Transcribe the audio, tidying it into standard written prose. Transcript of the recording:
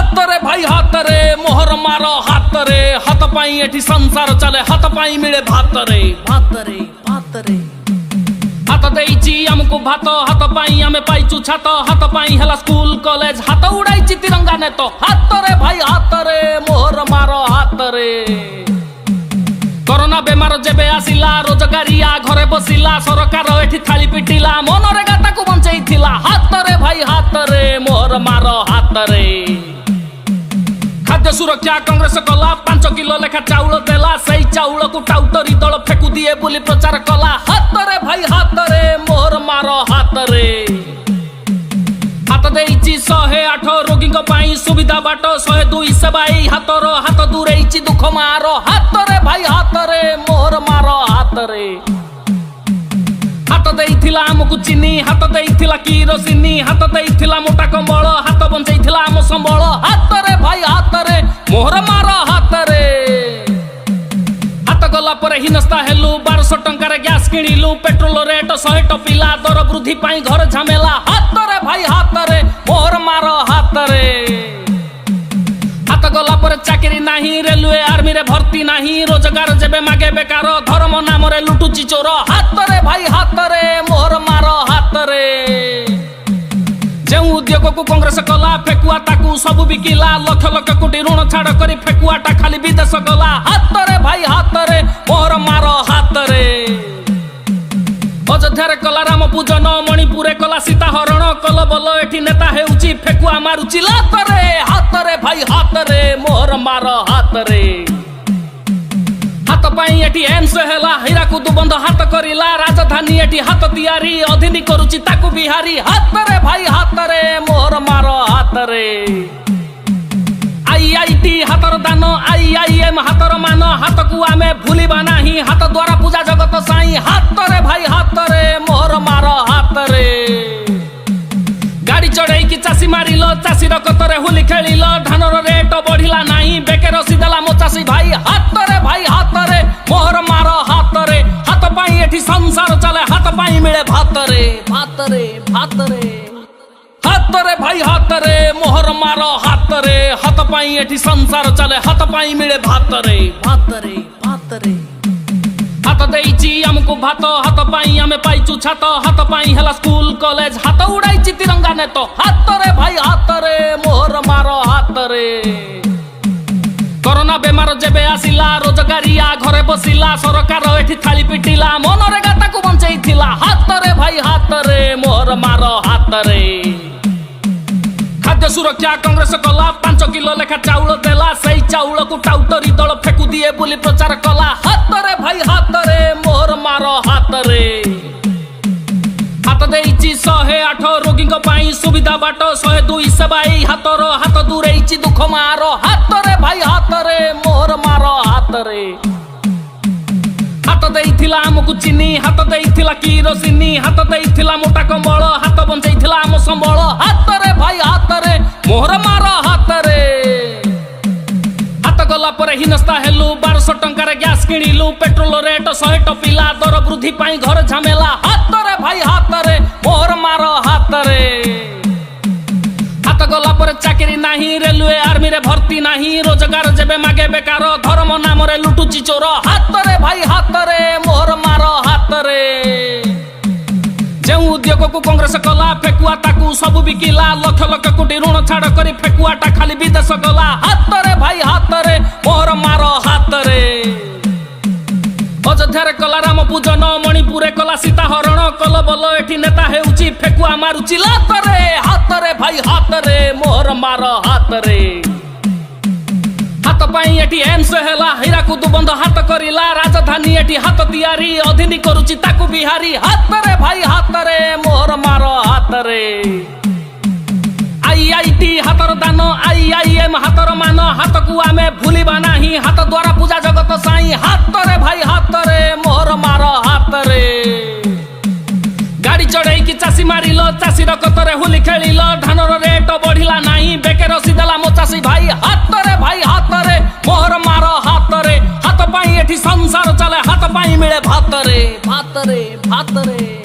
हाथ रे भाई हाथ रे मोहर मार हाथ रे हाथ पाई एठी संसार चले हाथ पाई मिले भात रे भात रे भात रे हाथ देइची हमको भात हाथ पाई आमे पाइचु छात हाथ पाई हला स्कूल कॉलेज हाथ उड़ाइची तिरंगा ने तो हाथ रे भाई हाथ रे मोहर मार हाथ रे कोरोना बेमार जेबे आसिला रोजगारिया घरे बसिला सरकार एठी थाली पिटिला मनरेगा ताकू बंचैथिला हाथ रे भाई हाथ रे मोहर मार हाथ रे खाद्य सुरक्षा कांग्रेस कला 5 किलो लेखा चाउल देला सही चाउल को टाउटरी दल फेकु दिए बोली प्रचार कला हाथ रे भाई हाथ रे मोहर मार हाथ रे हाथ देइची 108 रोगी पाई सुविधा बाट 102 सेवाई हाथर हाथ दूरेइची दुख मार हाथ रे भाई हाथ रे मोहर मार हाथ रे हाथ देइथिला हमकु चिनी हाथ देइथिला किरोसिनी हाथ देइथिला मोटा कंबल हाथ बंचैथिला हम संबल हाथ रे भाई हाथ रे मोहर मार हाथ रे हाथ गला परे हिनस्ता हेलु 1200 टंकार गैस किनिलु पेट्रोल रेट 100 टपिला दर वृद्धि पाई घर झमेला हाथ रे भाई हाथ रे मोहर मार हाथ रे हाथ गला परे चाकरी नाही रेलवे आर्मी रे भर्ती नाही रोजगार जेबे मागे बेकार धर्म नाम रे लुटुची चोर हाथ रे भाई हाथ रे मोहर मार हाथ रे जेउ उद्योग को कांग्रेस कला फेकुआ ताकू सब बिकिला लक्ष लक्ष कोटी ऋण छाड़ करी फेकुआटा खाली विदेश गला हाथ रे भाई हाथ रे मोहर मार हाथ रे अयोध्या कला राम पूजन मणिपुर कला सीता हरण कल बल एठी नेता हेउची फेकुआ मारुची लात रे भाई हाथ रे मोहर मार हाथ रे हाथ पाई एठी एम्स हेला हीराकुद बंद हाथ करिला राजधानी एठी हाथ तियारी अधीनी करूची ताकू बिहारी हाथ रे भाई हाथ रे मोहर मार हाथ रे आईआईटी हाथर दान आईआईएम हाथर मान हाथ को आमे भूलिबा नाही हाथ द्वारा पूजा जगत साई हाथ रे भाई हाथ रे मोहर मार हाथ रे गाड़ी चढ़ाई की चासी मारिल चासी रकतरे होली खेलिल धानर रेट बढ़िला नाही बेके रसी देला मो चासी भाई हाथ रे भाई हाथ रे मोहर मार हाथ रे हाथ पाई एठी संसार चले हाथ पाई मिले भात रे भात रे भात रे हाथ रे भाई हाथ रे मोहर मार हाथ रे हाथ पाई एठी संसार चले हाथ पाई मिले भात रे भात रे भात रे हाथ देइची हमको भात हाथ पाई आमे पाइचु छात हाथ पाई हला स्कूल कॉलेज हाथ उड़ाइची तिरंगा ने तो हाथ रे भाई हाथ रे मोहर मार हाथ रे कोरोना बेमार जेबे आसिला रोजगारिया घरे बसिला सरकार एठी थाली पिटिला मनरेगा ताकू बंचैथिला हाथ रे भाई हाथ रे मोहर मार हाथ रे खाद्य सुरक्षा कांग्रेस कला 5 किलो लेखा चाउल देला सही चाउल को टाउटरी दल फेकु दिए बोली प्रचार कला हाथ रे भाई हाथ रे मोहर मार हाथ रे हाथ देइची 108 रोगी पाई सुविधा बाट 102 सेवाई हाथर हाथ दूरेइची दुख मार हाथ रे भाई हाथ रे मोहर मार हाथ रे हाथ देइथिला हमकु चिनी हाथ देइथिला किरोसिनी हाथ देइथिला मोटा कंबल हाथ बंचैथिला हम संबल हाथ रे भाई हाथ रे मोहर मार हाथ रे हाथ गला परे हिनस्ता हेलु 1200 टंकार गैस किनिलु पेट्रोल रेट 100 टपिला दर वृद्धि पाई घर झमेला हाथ रे भाई हाथ रे मोहर मार हाथ रे हाथ गला परे चाकरी नाही रेलवे आर्मी रे भर्ती नाही रोजगार जेबे मागे बेकार धर्म नाम रे लुटुची चोर हाथ रे भाई हाथ रे मोहर मार हाथ रे जेउ उद्योग को कांग्रेस कला फेकुआ ताकू सब बिकिला लक्ष लक्ष कोटी ऋण छाड़ करी फेकुआटा खाली विदेश गला हाथ रे भाई हाथ रे मोहर मार हाथ रे अयोध्या कला राम पूजन मणिपुर कला सीता हरण कल बल एठी नेता हेउची फेकुआ मारुची लात रे भाई हाथ रे मोहर मार हाथ रे हाथ पाई एठी एम्स हेला हीराकुद बंद हाथ करिला राजधानी एठी हाथ तियारी अधीनी करूची ताकू बिहारी हाथ रे भाई हाथ रे मोहर मार हाथ रे आईआईटी हाथर दान आईआईएम हाथर मान हाथ को आमे भूलिबा नाही हाथ द्वारा पूजा जगत साई हाथ रे भाई हाथ रे मोहर मार हाथ रे गाड़ी चढ़ाई की चासी मारिल चासी रकतरे होली खेलिल धानर रेट बढ़िला नाही बेके रसी देला मो चासी भाई हाथ रे भाई हाथ रे मोहर मार हाथ रे हाथ पाई एठी संसार चले हाथ पाई मिले भात रे भात रे भात रे।